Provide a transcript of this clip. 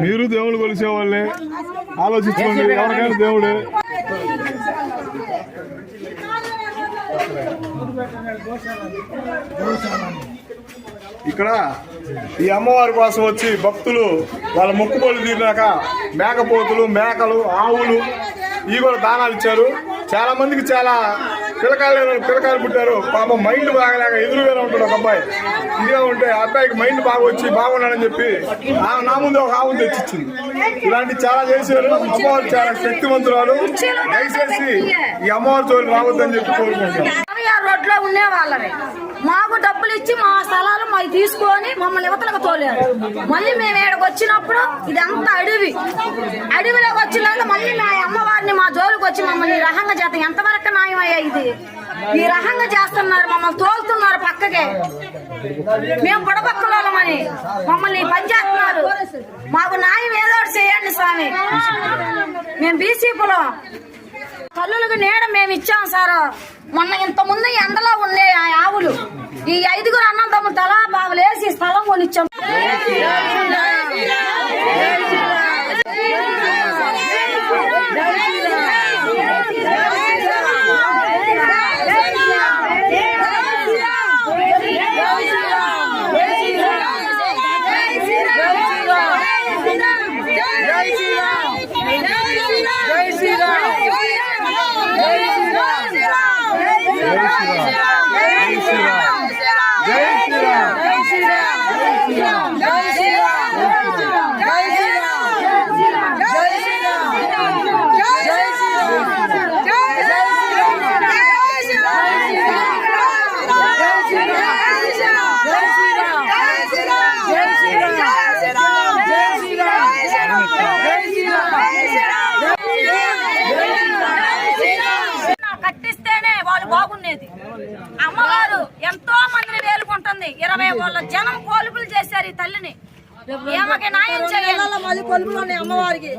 మీరు దేవుళ్ళు కొలిసేవాళ్ళే, ఆలోచించుకోండి. ఎవరికైనా దేవుడే. ఇక్కడ ఈ అమ్మవారి కోసం వచ్చి భక్తులు వాళ్ళ మొక్కుబడులు తీరినాక మేకపోతులు, మేకలు, ఆవులు ఇవి కూడా దానాలు ఇచ్చారు. చాలా మందికి చాలా పిల్లకాయలు పుట్టారు. పాపం మైండ్ బాగలేక ఎదురుగానే ఉంటాడు ఒక అబ్బాయి. ఇదిగా ఉంటే ఆ అబ్బాయికి మైండ్ బాగా వచ్చి బాగున్నాడని చెప్పి నా ముందు ఒక ఆవును తెచ్చిచ్చింది. ఇలాంటి చాలా చేశారు. అమ్మవారు చాలా శక్తివంతురాలు. దయచేసి ఈ అమ్మవారి చోటు రావద్దని చెప్పి కోరుకుంటున్నాం. రోడ్లో ఉండే వాళ్ళని మాకు డబ్బులు ఇచ్చి మా స్థలాలు మాకు తీసుకొని మమ్మల్ని యువతలకు తోలేరు. మళ్ళీ మేము ఇక్కడికి వచ్చినప్పుడు ఇదంతా అడవిలోకి వచ్చినాక మళ్ళీ మా అమ్మవారిని మా జోలికి వచ్చి మమ్మల్ని ఈ రకంగా చేస్తాం. ఎంతవరకు న్యాయం అయ్యా ఇది? ఈ రకంగా చేస్తున్నారు, మమ్మల్ని తోలుతున్నారు పక్కకే. మేము బుడపక్కలోమని మమ్మల్ని పని చేస్తున్నారు. మాకు న్యాయం ఏదో చేయండి స్వామి. మేము బీసీ కులం. తల్లులకు నీడ మేము ఇచ్చాం సార్. మొన్న ఇంత ముందు ఎండలో ఉండే ఆ ఆవులు ఈ 5గురు అన్నదమ్ములు తలా బాగులేసి స్థలం కొనిచ్చాం. కట్టిస్తేనే వాళ్ళు బాగుండేది. అమ్మవారు ఎంతో మందిని వేలుకుంటుంది. 20 వాళ్ళ జనం కోలుపులు చేశారు ఈ తల్లిని. ఏమకి న్యాయం చేయాలి? అమ్మవారికి